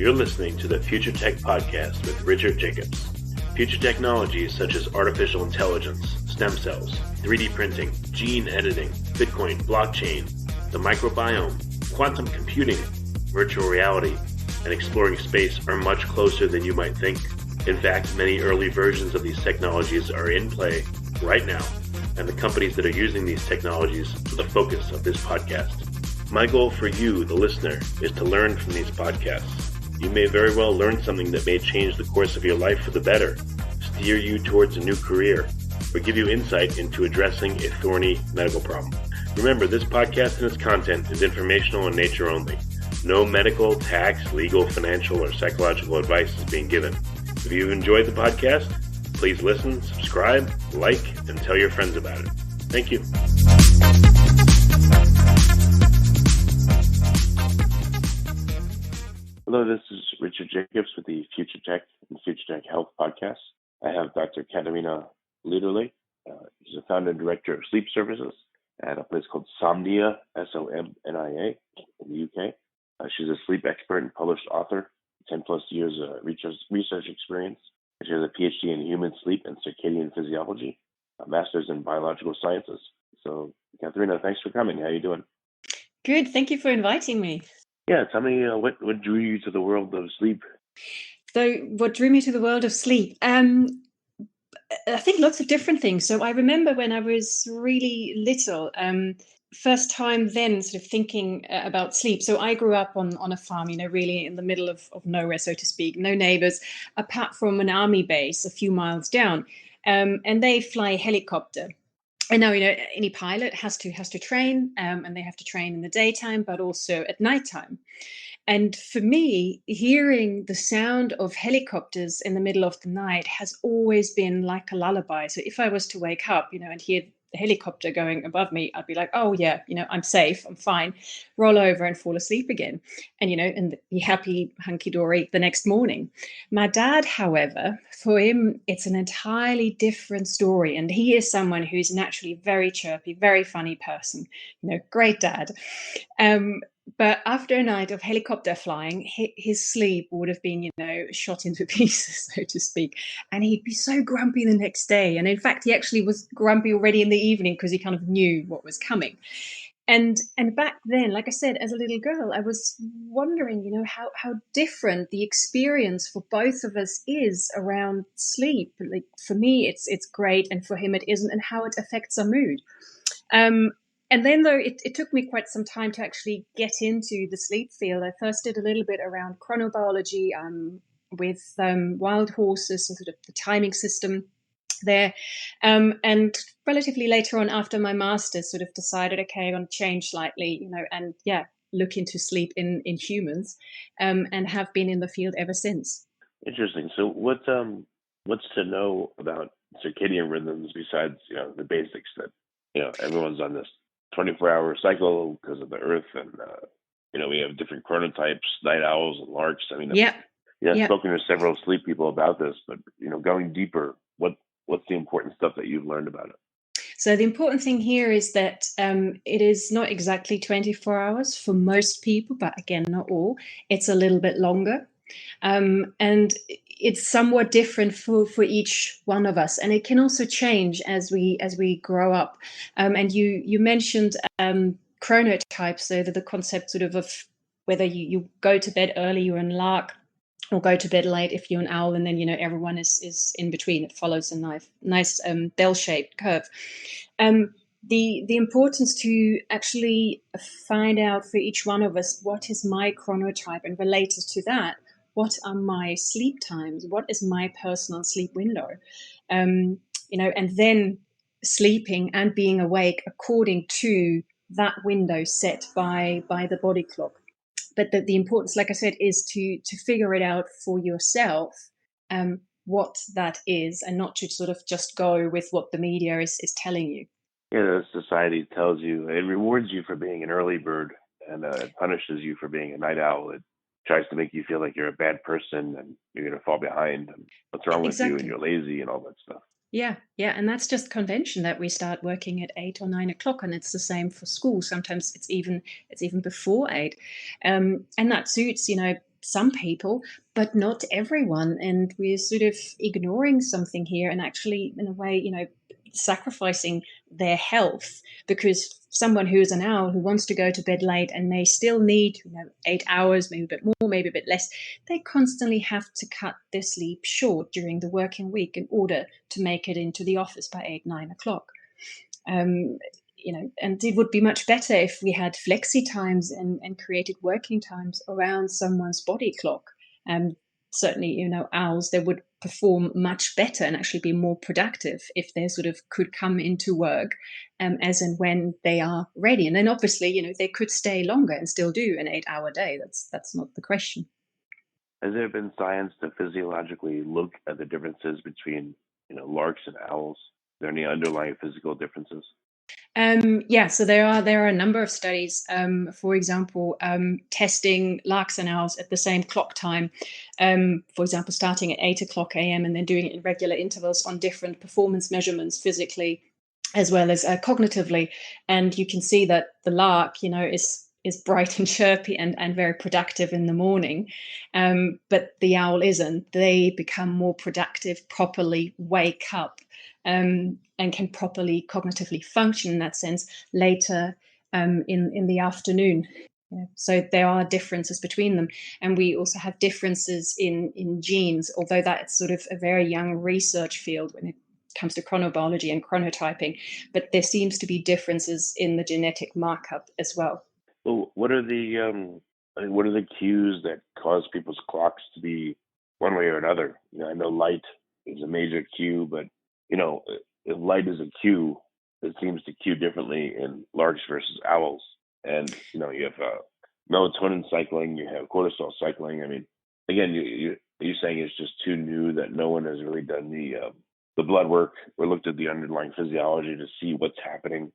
You're listening to the Future Tech Podcast with Richard Jacobs. Future technologies such as artificial intelligence, stem cells, 3D printing, gene editing, Bitcoin, blockchain, the microbiome, quantum computing, virtual reality, and exploring space are much closer than you might think. In fact, many early versions of these technologies are in play right now, and the companies that are using these technologies are the focus of this podcast. My goal for you, the listener, is to learn from these podcasts. You may very well learn something that may change the course of your life for the better, steer you towards a new career, or give you insight into addressing a thorny medical problem. Remember, this podcast and its content is informational in nature only. No medical, tax, legal, financial, or psychological advice is being given. If you've enjoyed the podcast, please listen, subscribe, like, and tell your friends about it. Thank you. Hello, this is Richard Jacobs with the Future Tech and Future Tech Health podcast. I have Dr. Katharina Lederle. She's a founder and director of sleep services at a place called Somnia, Somnia, in the UK. She's a sleep expert and published author, 10 plus years of research experience. She has a PhD in human sleep and circadian physiology, a master's in biological sciences. So, Katharina, thanks for coming. How are you doing? Good. Thank you for inviting me. Yeah, tell me what drew you to the world of sleep? So what drew me to the world of sleep? I think lots of different things. So I remember when I was really little, first time then sort of thinking about sleep. So I grew up on a farm, really in the middle of nowhere, so to speak, no neighbors, apart from an army base a few miles down. And they fly helicopter. And now, any pilot has to train, and they have to train in the daytime, but also at nighttime. And for me, hearing the sound of helicopters in the middle of the night has always been like a lullaby. So if I was to wake up, and hear the helicopter going above me, I'd be like, oh yeah, I'm safe, I'm fine, roll over and fall asleep again. And, and be happy, hunky-dory the next morning. My dad, however, for him, it's an entirely different story. And he is someone who's naturally very chirpy, very funny person, great dad. But after a night of helicopter flying, his sleep would have been, shot into pieces, so to speak. And he'd be so grumpy the next day. And in fact, he actually was grumpy already in the evening because he kind of knew what was coming. And back then, like I said, as a little girl, I was wondering, how different the experience for both of us is around sleep. Like for me, it's great, and for him it isn't, and how it affects our mood. And then, though, it took me quite some time to actually get into the sleep field. I first did a little bit around chronobiology with wild horses, and sort of the timing system there. And relatively later on, after my master's, sort of decided, okay, I'm going to change slightly, and look into sleep in humans, and have been in the field ever since. Interesting. So what's to know about circadian rhythms besides, the basics that, everyone's on this 24-hour cycle because of the Earth, and we have different chronotypes, night owls and larks. I mean, I've spoken to several sleep people about this, but going deeper, what's the important stuff that you've learned about it? So the important thing here is that it is not exactly 24 hours for most people, but again, not all. It's a little bit longer, and it's somewhat different for each one of us, and it can also change as we grow up. And you mentioned chronotypes, so that the concept sort of whether you go to bed early, you're a lark, or go to bed late if you're an owl, and then everyone is in between. It follows a nice bell-shaped curve. The importance to actually find out for each one of us what is my chronotype, and related to that, what are my sleep times? What is my personal sleep window? And then sleeping and being awake according to that window set by the body clock. But the importance, like I said, is to figure it out for yourself, what that is, and not to sort of just go with what the media is telling you. Yeah, society tells you, it rewards you for being an early bird, and it punishes you for being a night owl. It tries to make you feel like you're a bad person and you're going to fall behind, and what's wrong with you, and you're lazy and all that stuff. Yeah. And that's just convention that we start working at 8 or 9 o'clock, and it's the same for school. Sometimes it's even before 8, and that suits some people, but not everyone. And we're sort of ignoring something here and actually, in a way, sacrificing their health, because someone who is an owl who wants to go to bed late and may still need 8 hours, maybe a bit more, maybe a bit less, they constantly have to cut their sleep short during the working week in order to make it into the office by 8, 9 o'clock. And it would be much better if we had flexi times and created working times around someone's body clock. Certainly, owls, they would perform much better and actually be more productive if they sort of could come into work as and when they are ready. And then obviously, they could stay longer and still do an 8-hour day. That's not the question. Has there been science to physiologically look at the differences between, larks and owls? Are there any underlying physical differences? So there are a number of studies, for example, testing larks and owls at the same clock time, for example, starting at 8 o'clock a.m. and then doing it in regular intervals on different performance measurements physically as well as cognitively. And you can see that the lark, is bright and chirpy and very productive in the morning, but the owl isn't. They become more productive, properly wake up, and can properly cognitively function in that sense later in the afternoon. So there are differences between them, and we also have differences in genes, although that's sort of a very young research field when it comes to chronobiology and chronotyping, but there seems to be differences in the genetic markup as well. Well, what are the cues that cause people's clocks to be one way or another? I know light is a major cue, but if light is a cue, it seems to cue differently in larks versus owls. And you have melatonin cycling, you have cortisol cycling. I mean, again, you're saying it's just too new that no one has really done the blood work or looked at the underlying physiology to see what's happening.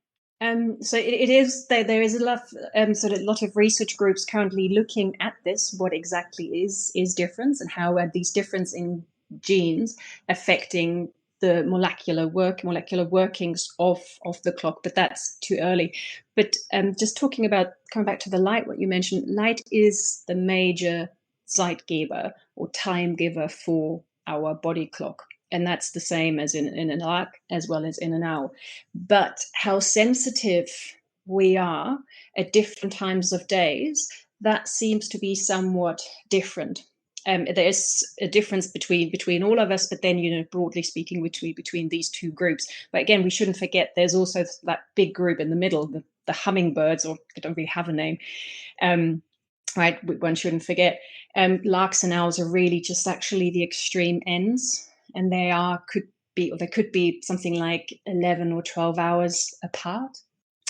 So it is there is a lot of research groups currently looking at this, what exactly is difference and how are these difference in genes affecting the molecular workings of the clock, but that's too early. But just coming back to the light, what you mentioned, light is the major zeitgeber or time giver for our body clock. And that's the same as in an lark as well as in an owl. But how sensitive we are at different times of days, that seems to be somewhat different. There's a difference between all of us, but then, broadly speaking, between these two groups. But again, we shouldn't forget there's also that big group in the middle, the hummingbirds, or they don't really have a name. Right, one shouldn't forget. Larks and owls are really just actually the extreme ends, and they could be something like 11 or 12 hours apart.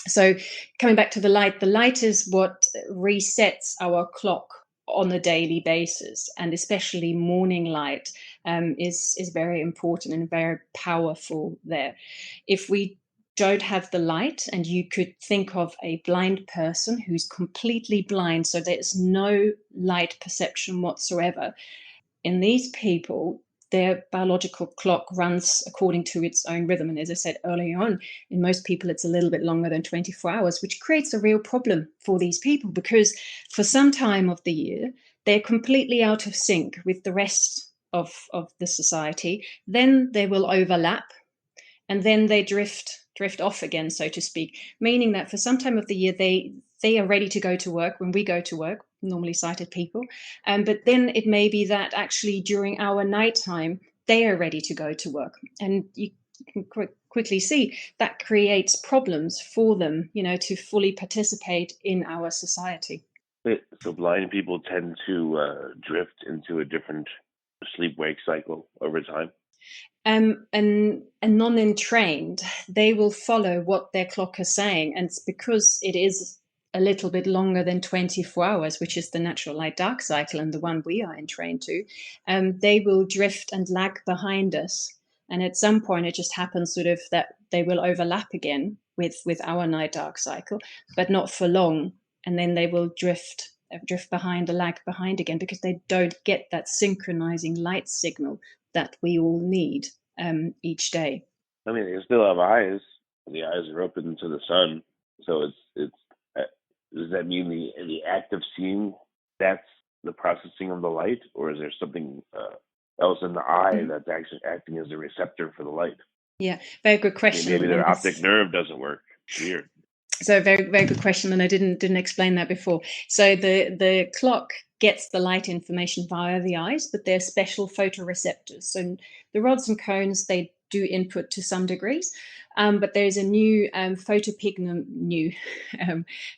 So coming back to the light is what resets our clock on a daily basis, and especially morning light is very important and very powerful there. If we don't have the light, and you could think of a blind person who's completely blind, so there's no light perception whatsoever, in these people, their biological clock runs according to its own rhythm. And as I said earlier on, in most people, it's a little bit longer than 24 hours, which creates a real problem for these people, because for some time of the year, they're completely out of sync with the rest of the society. Then they will overlap, and then they drift off again, so to speak, meaning that for some time of the year, they are ready to go to work when we go to work, normally sighted people. But then it may be that actually during our nighttime, they are ready to go to work. And you can quickly see that creates problems for them, to fully participate in our society. So blind people tend to drift into a different sleep-wake cycle over time? And non-entrained, they will follow what their clock is saying. And it's because it is a little bit longer than 24 hours, which is the natural light-dark cycle and the one we are entrained to, they will drift and lag behind us. And at some point, it just happens sort of that they will overlap again with our night-dark cycle, but not for long. And then they will drift behind, lag behind again, because they don't get that synchronizing light signal that we all need each day. I mean, they still have eyes. The eyes are open to the sun, so it's. Does that mean the act of seeing, that's the processing of the light, or is there something else in the eye that's actually acting as a receptor for the light? Yeah, very good question. Maybe their optic nerve doesn't work. Weird. So very, very good question, and I didn't explain that before. So the clock gets the light information via the eyes, but they're special photoreceptors. So the rods and cones, they do input to some degrees, but there's a new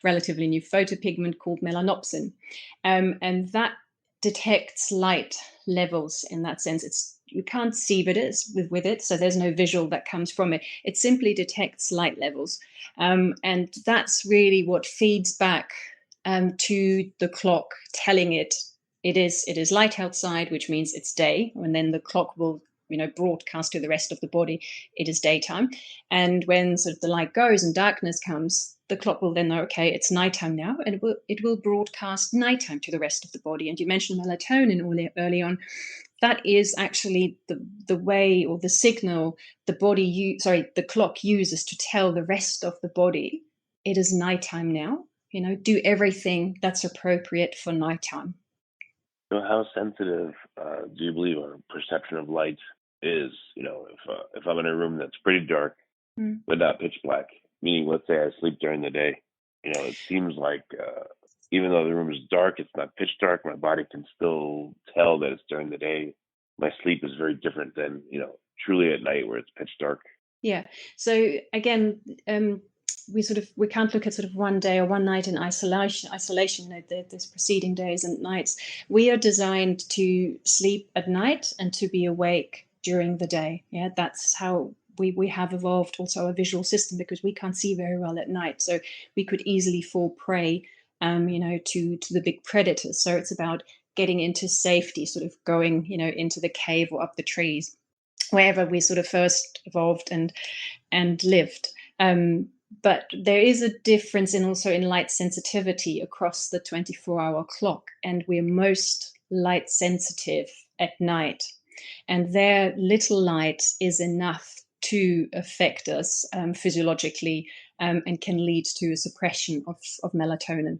relatively new photopigment called melanopsin, and that detects light levels in that sense. You can't see with it, so there's no visual that comes from it. It simply detects light levels. And that's really what feeds back to the clock, telling it is light outside, which means it's day, and then the clock will broadcast to the rest of the body it is daytime. And when sort of the light goes and darkness comes, the clock will then know, okay, it's nighttime now, and it will broadcast nighttime to the rest of the body. And you mentioned melatonin early on. That is actually the way, or the signal the clock uses to tell the rest of the body it is nighttime now. Do everything that's appropriate for nighttime. So how sensitive do you believe our perception of light is? If I'm in a room that's pretty dark, but not pitch black, meaning let's say I sleep during the day, it seems like even though the room is dark, it's not pitch dark, my body can still tell that it's during the day. My sleep is very different than, truly at night where it's pitch dark. Yeah. So again, we can't look at sort of one day or one night in isolation, there's preceding days and nights. We are designed to sleep at night and to be awake during the day. Yeah, that's how we have evolved also a visual system, because we can't see very well at night. So we could easily fall prey, to the big predators. So it's about getting into safety, sort of going, into the cave or up the trees, wherever we sort of first evolved and lived. But there is a difference in light sensitivity across the 24-hour clock, and we're most light sensitive at night. And their little light is enough to affect us physiologically, and can lead to a suppression of melatonin.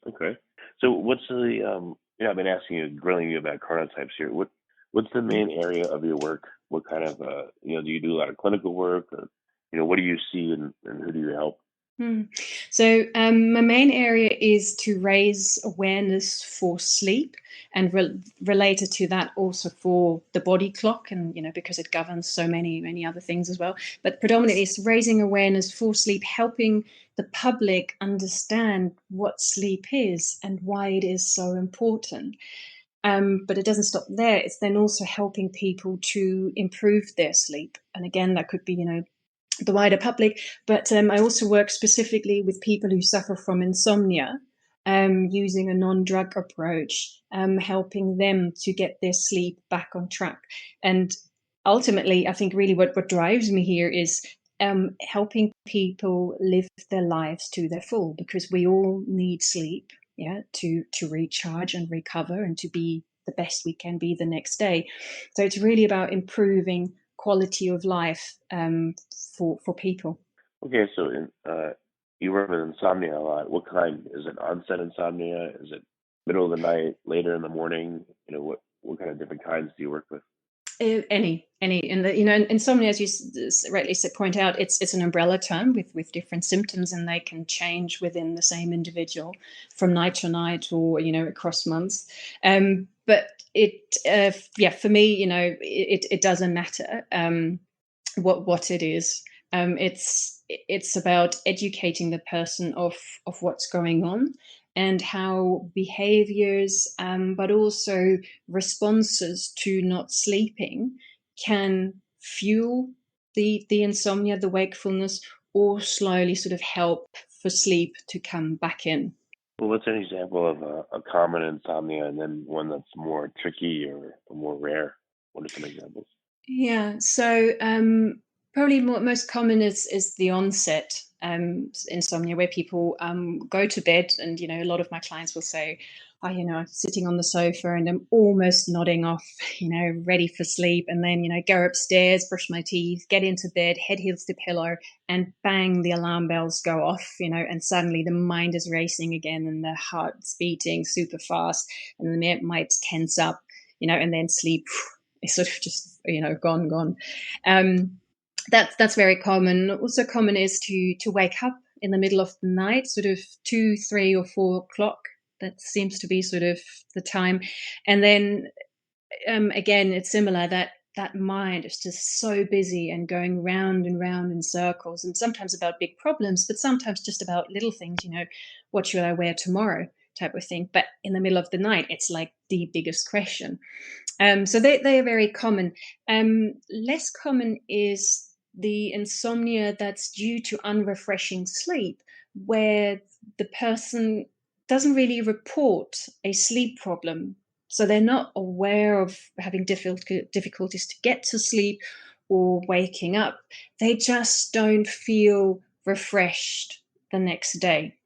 Okay. So what's the I've been grilling you about chronotypes here. What's the main area of your work? What kind of do you do a lot of clinical work, or what do you see and who do you help? So my main area is to raise awareness for sleep, and related to that also for the body clock, and because it governs so many other things as well. But predominantly it's raising awareness for sleep, helping the public understand what sleep is and why it is so important. But it doesn't stop there. It's then also helping people to improve their sleep. And again, that could be, the wider public, but I also work specifically with people who suffer from insomnia, using a non-drug approach, helping them to get their sleep back on track. And ultimately, I think really what drives me here is helping people live their lives to their full, because we all need sleep, to recharge and recover and to be the best we can be the next day. So it's really about improving quality of life for people. Okay, so you work with insomnia a lot. What kind? Is it onset insomnia? Is it middle of the night, later in the morning? What kind of different kinds do you work with? Any, and insomnia, as you rightly point out, it's an umbrella term with different symptoms, and they can change within the same individual from night to night, or across months. But for me, it doesn't matter what it is. It's about educating the person of what's going on, and how behaviors, but also responses to not sleeping, can fuel the insomnia, the wakefulness, or slowly sort of help for sleep to come back in. Well, what's an example of a common insomnia, and then one that's more tricky or more rare? What are some examples? Yeah, so probably most common is the onset. insomnia, where people go to bed, and a lot of my clients will say, oh, I'm sitting on the sofa and I'm almost nodding off, ready for sleep, and then go upstairs, brush my teeth, get into bed, head hits the pillow, and bang, the alarm bells go off, and suddenly the mind is racing again, and the heart's beating super fast, and then it might tense up, and then sleep is sort of just gone. That's very common. Also common is to wake up in the middle of the night, sort of 2, 3, or 4 o'clock. That seems to be sort of the time. And then again, it's similar, that mind is just so busy and going round and round in circles, and sometimes about big problems, but sometimes just about little things, what should I wear tomorrow type of thing. But in the middle of the night, it's like the biggest question. So they are very common. Less common is the insomnia that's due to unrefreshing sleep, where the person doesn't really report a sleep problem. So they're not aware of having difficulties to get to sleep or waking up. They just don't feel refreshed the next day.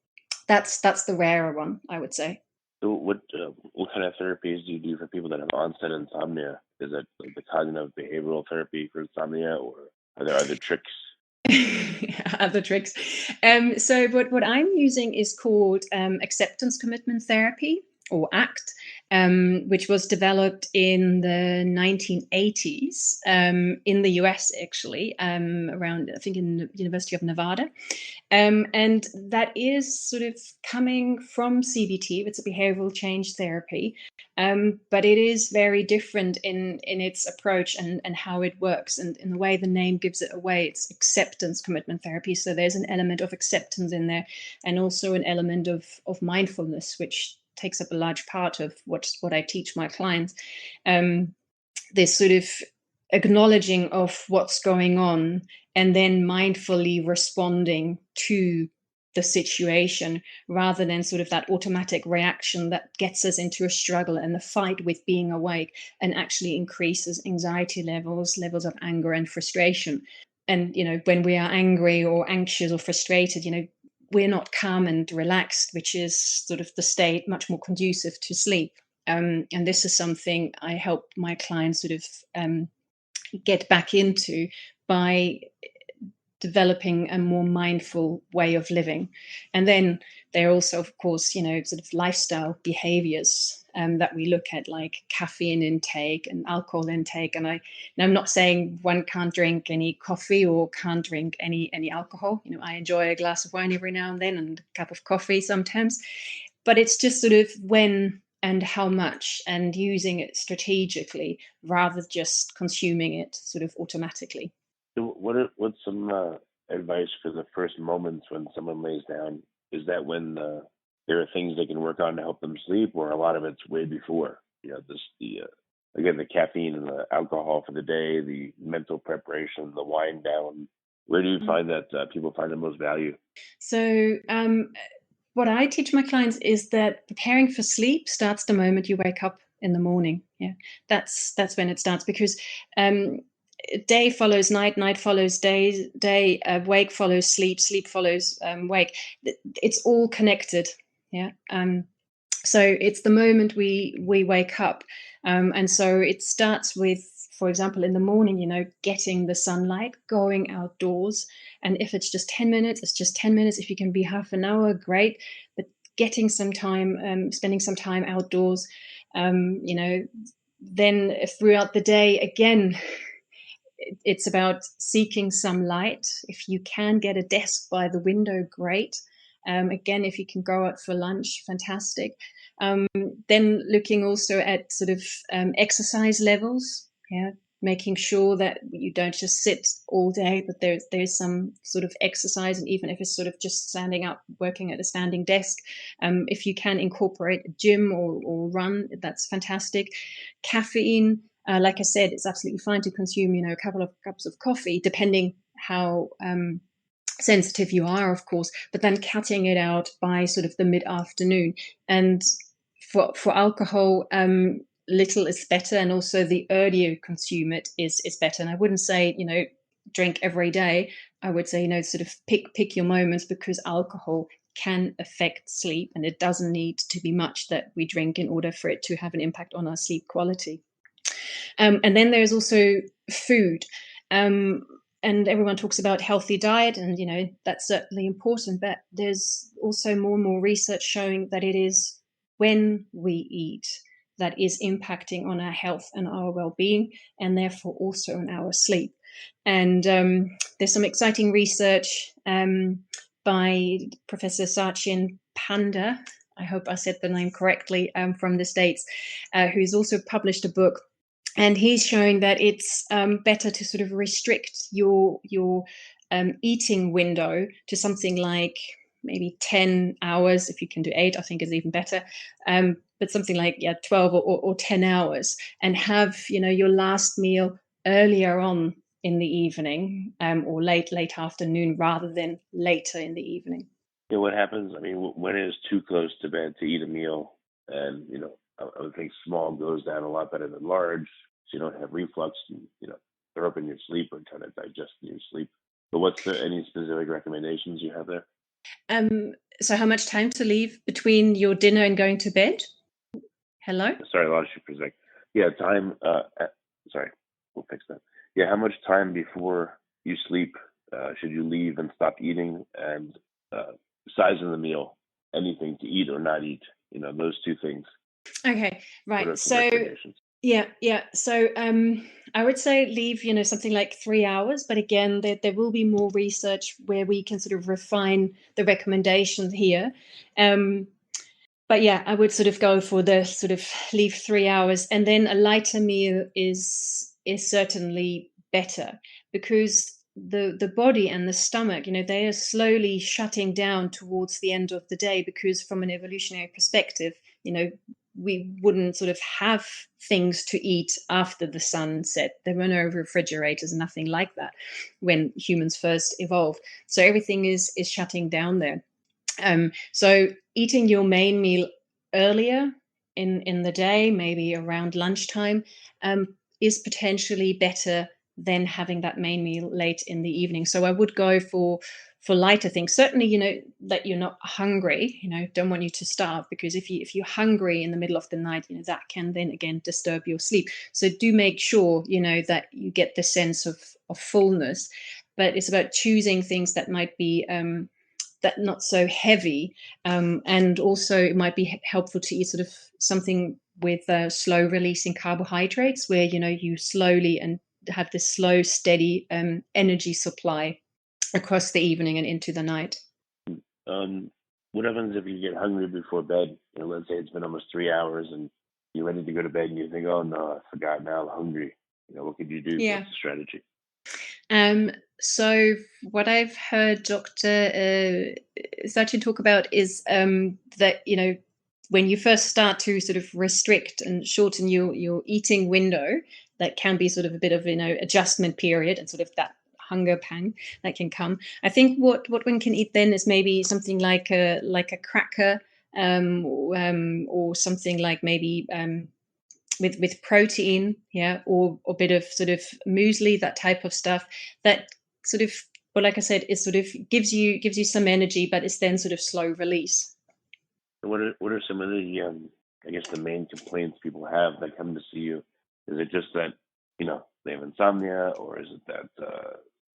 That's the rarer one, I would say. So what kind of therapies do you do for people that have onset insomnia? Is it like the cognitive behavioral therapy for insomnia, or are there other tricks? Other tricks. So what I'm using is called acceptance commitment therapy, or ACT, which was developed in the 1980s in the US, actually, around, I think, in the University of Nevada. And that is sort of coming from CBT. It's a behavioral change therapy, but it is very different in its approach and how it works. And in the way the name gives it away, it's acceptance commitment therapy. So there's an element of acceptance in there, and also an element of mindfulness, which takes up a large part of what I teach my clients. This sort of acknowledging of what's going on, and then mindfully responding to the situation, rather than sort of that automatic reaction that gets us into a struggle and the fight with being awake, and actually increases anxiety levels of anger and frustration. And when we are angry or anxious or frustrated, we're not calm and relaxed, which is sort of the state much more conducive to sleep. And this is something I help my clients sort of get back into by developing a more mindful way of living. And then there are also, of course, sort of lifestyle behaviors that we look at, like caffeine intake and alcohol intake. And I'm not saying one can't drink any coffee or can't drink any alcohol. I enjoy a glass of wine every now and then, and a cup of coffee sometimes. But it's just sort of when and how much, and using it strategically rather than just consuming it sort of automatically. So what's some advice for the first moments when someone lays down? Is that when there are things they can work on to help them sleep, or a lot of it's way before? Again, the caffeine and the alcohol for the day, the mental preparation, the wind down. Where do you find that people find the most value? So what I teach my clients is that preparing for sleep starts the moment you wake up in the morning. Yeah, that's when it starts, because day follows night, night follows day, wake follows sleep, sleep follows wake. It's all connected. Yeah. So it's the moment we wake up, and so it starts with, for example, in the morning, getting the sunlight, going outdoors. And if it's just 10 minutes, it's just 10 minutes. If you can be half an hour, great. But getting some time, spending some time outdoors, then throughout the day, again, it's about seeking some light. If you can get a desk by the window, great. Again, if you can go out for lunch, fantastic. Then looking also at sort of exercise levels, making sure that you don't just sit all day, but there's some sort of exercise, and even if it's sort of just standing up, working at a standing desk, if you can incorporate a gym or run, that's fantastic. Caffeine, like I said, it's absolutely fine to consume, a couple of cups of coffee, depending how sensitive you are, of course, but then cutting it out by sort of the mid-afternoon. And for alcohol, little is better, and also the earlier you consume it is better. And I wouldn't say, drink every day, I would say, sort of pick your moments, because alcohol can affect sleep, and it doesn't need to be much that we drink in order for it to have an impact on our sleep quality. And then there's also food. And everyone talks about healthy diet, and that's certainly important, but there's also more and more research showing that it is when we eat that is impacting on our health and our well-being, and therefore also on our sleep. And there's some exciting research by Professor Sachin Panda, I hope I said the name correctly, from the States, who's also published a book. And he's showing that it's better to sort of restrict your eating window to something like maybe 10 hours. If you can do 8, I think is even better. But something like 12 or 10 hours, and have your last meal earlier on in the evening, or late afternoon, rather than later in the evening. Yeah, what happens? I mean, when it is too close to bed to eat a meal, and I would think small goes down a lot better than large, so you don't have reflux and throw up in your sleep or try to digest in your sleep. But what's any specific recommendations you have there? So how much time to leave between your dinner and going to bed? Hello? Sorry, I lost you for a sec. Yeah, time. Sorry, we'll fix that. Yeah, how much time before you sleep should you leave and stop eating, and size of the meal, anything to eat or not eat, those two things. Okay, right. What are some recommendations? Yeah. So I would say leave, something like 3 hours. But again, there will be more research where we can sort of refine the recommendations here. But yeah, I would sort of go for the sort of leave 3 hours, and then a lighter meal is certainly better, because the body and the stomach, they are slowly shutting down towards the end of the day, because from an evolutionary perspective, we wouldn't sort of have things to eat after the sun set. There were no refrigerators, nothing like that when humans first evolved. So everything is shutting down there. So eating your main meal earlier in the day, maybe around lunchtime, is potentially better than having that main meal late in the evening. So I would go for lighter things. Certainly, that you're not hungry. Don't want you to starve, because if you're hungry in the middle of the night, that can then again disturb your sleep. So do make sure that you get the sense of fullness. But it's about choosing things that might be that not so heavy, and also it might be helpful to eat sort of something with slow releasing carbohydrates, where you slowly and have this slow, steady energy supply across the evening and into the night. What happens if you get hungry before bed? Let's say it's been almost 3 hours and you're ready to go to bed, and you think, "Oh no, I forgot. Now I'm hungry." What could you do? Yeah. What's the strategy? So what I've heard Dr. Sachin talk about is that when you first start to sort of restrict and shorten your eating window, that can be sort of a bit of adjustment period, and sort of that hunger pang that can come. I think what one can eat then is maybe something like a cracker, or something like maybe with protein, or a bit of sort of muesli, that type of stuff, that sort of, well, like I said, it sort of gives you some energy, but it's then sort of slow release. What are some of the I guess the main complaints people have that come to see you? Is it just that they have insomnia, or is it that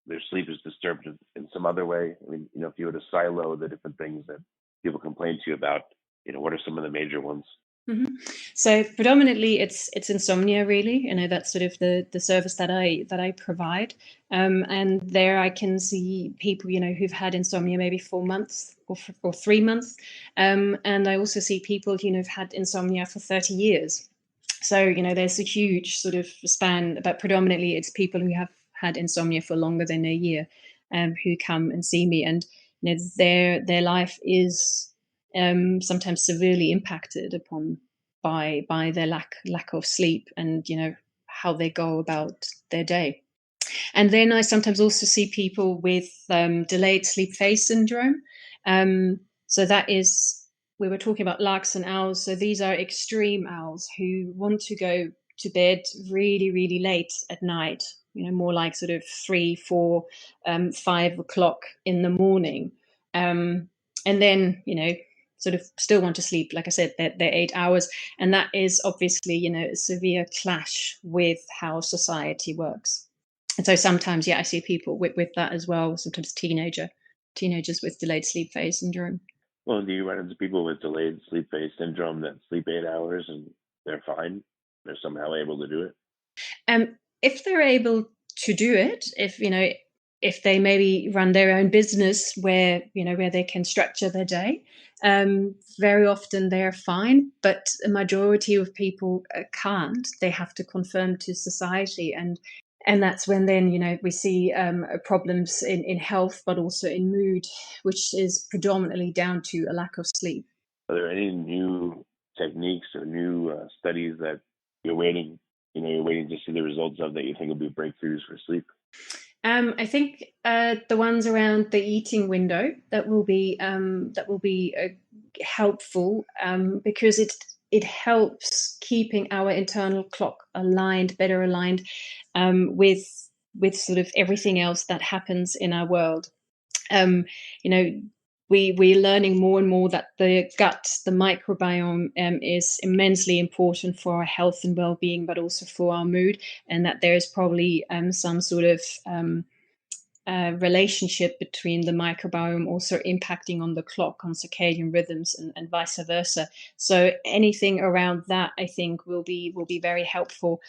their sleep is disturbed in some other way? I mean, if you were to silo the different things that people complain to you about, what are some of the major ones? Mm-hmm. So predominantly it's insomnia, really. That's sort of the service that I provide, and there I can see people who've had insomnia maybe 4 months or 3 months, and I also see people who've had insomnia for 30 years. So there's a huge sort of span, but predominantly it's people who have had insomnia for longer than a year, who come and see me, and their life is sometimes severely impacted upon by their lack of sleep, and how they go about their day. And then I sometimes also see people with delayed sleep phase syndrome. So that is, we were talking about larks and owls. So these are extreme owls who want to go to bed really, really late at night, more like sort of 3, 4, 5 o'clock in the morning. And then, sort of still want to sleep, like I said, they're 8 hours. And that is obviously, a severe clash with how society works. And so sometimes, I see people with that as well, sometimes teenagers with delayed sleep phase syndrome. Well, do you run into people with delayed sleep phase syndrome that sleep 8 hours and they're fine? They're somehow able to do it? If they're able to do it, if they maybe run their own business where they can structure their day, very often they're fine, but a majority of people can't. They have to conform to society, and that's when then we see problems in health, but also in mood, which is predominantly down to a lack of sleep. Are there any new techniques or new studies that you're waiting to see the results of that you think will be breakthroughs for sleep? I think the ones around the eating window that will be helpful because it helps keeping our internal clock better aligned with sort of everything else that happens in our world. We're learning more and more that the gut, the microbiome, is immensely important for our health and well-being, but also for our mood, and that there is probably some sort of relationship between the microbiome also impacting on the clock, on circadian rhythms, and vice versa. So anything around that, I think, will be very helpful.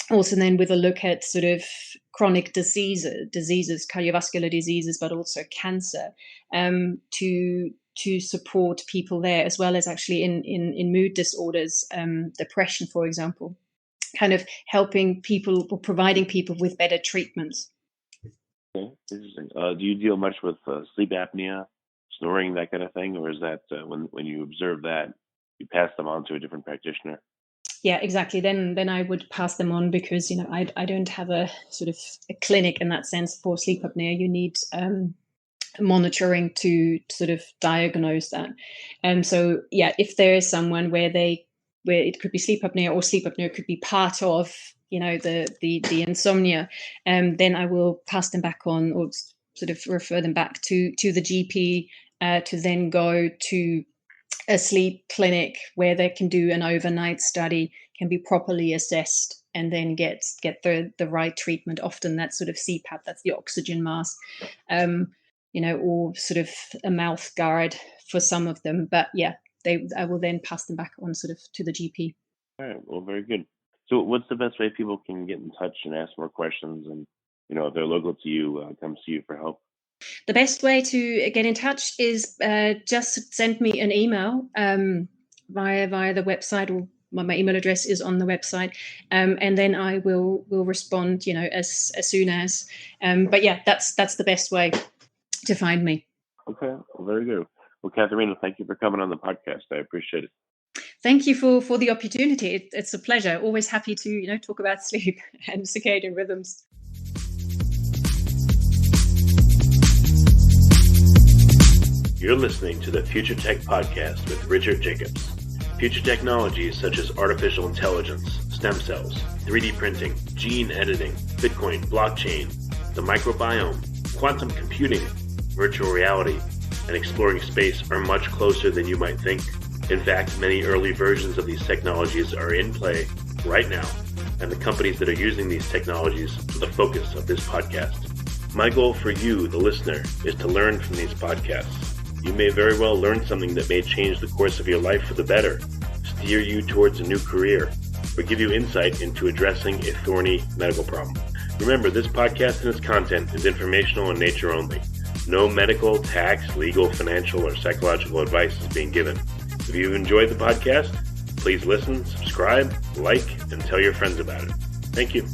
Also then with a look at sort of chronic diseases, cardiovascular diseases, but also cancer, to support people there, as well as actually in mood disorders, depression, for example, kind of helping people or providing people with better treatments. Okay, interesting. Do you deal much with sleep apnea, snoring, that kind of thing, or is that when you observe that, you pass them on to a different practitioner? Yeah, exactly. Then I would pass them on because I don't have a sort of a clinic in that sense for sleep apnea. You need monitoring to sort of diagnose that. So if there is someone where it could be sleep apnea, or sleep apnea could be part of the insomnia, then I will pass them back on, or sort of refer them back to the GP to then go to a sleep clinic where they can do an overnight study, can be properly assessed, and then get the right treatment. Often that's sort of CPAP, that's the oxygen mask, or sort of a mouth guard for some of them. But I will then pass them back on sort of to the GP. All right, well, very good. So what's the best way people can get in touch and ask more questions, and if they're local to you, come see you for help? The best way to get in touch is just send me an email via the website, or my email address is on the website, and then I will respond, as soon as. But that's the best way to find me. Okay, well, very good. Well, Katharina, thank you for coming on the podcast. I appreciate it. Thank you for the opportunity. It's a pleasure. Always happy to talk about sleep and circadian rhythms. You're listening to the Future Tech Podcast with Richard Jacobs. Future technologies such as artificial intelligence, stem cells, 3D printing, gene editing, Bitcoin, blockchain, the microbiome, quantum computing, virtual reality, and exploring space are much closer than you might think. In fact, many early versions of these technologies are in play right now, and the companies that are using these technologies are the focus of this podcast. My goal for you, the listener, is to learn from these podcasts. You may very well learn something that may change the course of your life for the better, steer you towards a new career, or give you insight into addressing a thorny medical problem. Remember, this podcast and its content is informational in nature only. No medical, tax, legal, financial, or psychological advice is being given. If you've enjoyed the podcast, please listen, subscribe, like, and tell your friends about it. Thank you.